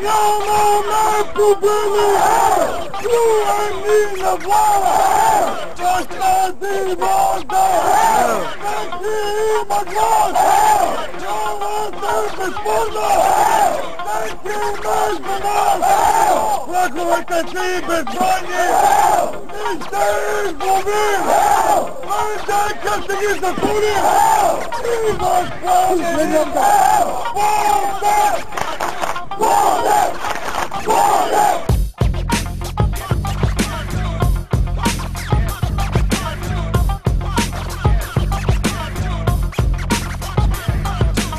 Нямаме проблеми, чуеми на власт, с тази вода, всеки има глас, няма да безспорна, всеки между нас, враговете си безбройни, и ще изловим, нека ще ги затворим, и възпълним,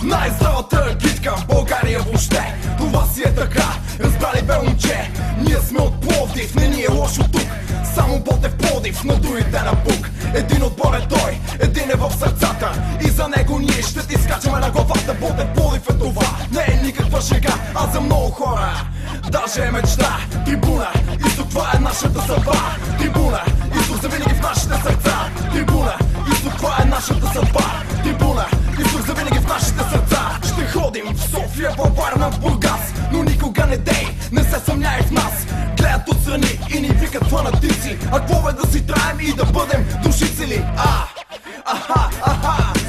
най-здравата гидка в България въобще. Това си е така, разбрали бе момче. Ние сме от Пловдив, не ни е лошо тук. Само Ботев Пловдив, на другите на бук. Един отбор е той, един е в сърцата. И за него ние ще ти скачаме на главата. Ботев Пловдив е това, не е никаква шега, а за много хора даже е мечта. Трибуна, изток, това е нашата съдба. Трибуна, изток, завинаги в нашите сърца. Трибуна, изток, това е нашата съдба. Трибуна, изток, завинаги в нашите сърца. Ще ходим в София, във Варна, в Бургас, но никога не дей, не се съмняй в нас. Гледат отстрани и ни викат фанатици. А какво бе да си траем и да бъдем душици ли?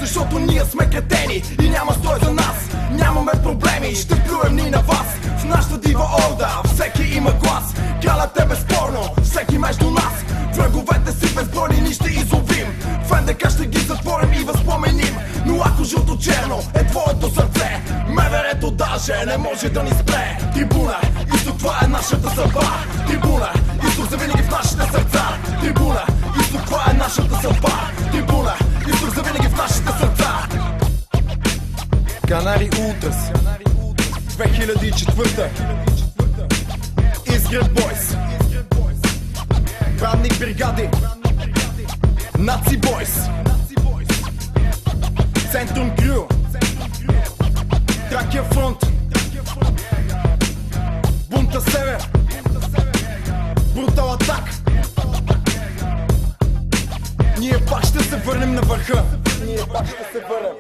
Защото ние сме кретени и няма стой за нас. Нямаме проблеми, ще плюем ни на вас. В нашата дива орда всеки има глас. Кралят е безспорно, всеки между нас. Враговете си безбройни ни ще изловим. В НДК ще ги затворим и възпоменим. Но ако жълто-черно е твоето сърце, МВР-то даже не може да ни спре. Трибуна, изток, това е нашата съдба. Трибуна, изток, завинаги в нашите сърца. Трибуна, изток, това е нашата съдба. Трибуна, изток, завинаги в нашите сърца. Канали Ултрас 2004. Изград Бойс, Правник бригади, Наци Бойс, Центрум Крю, Тракия фронт, Бунта Север, Брутал Атак. Ние пак ще се върнем на върха. Ние пак ще се върнем.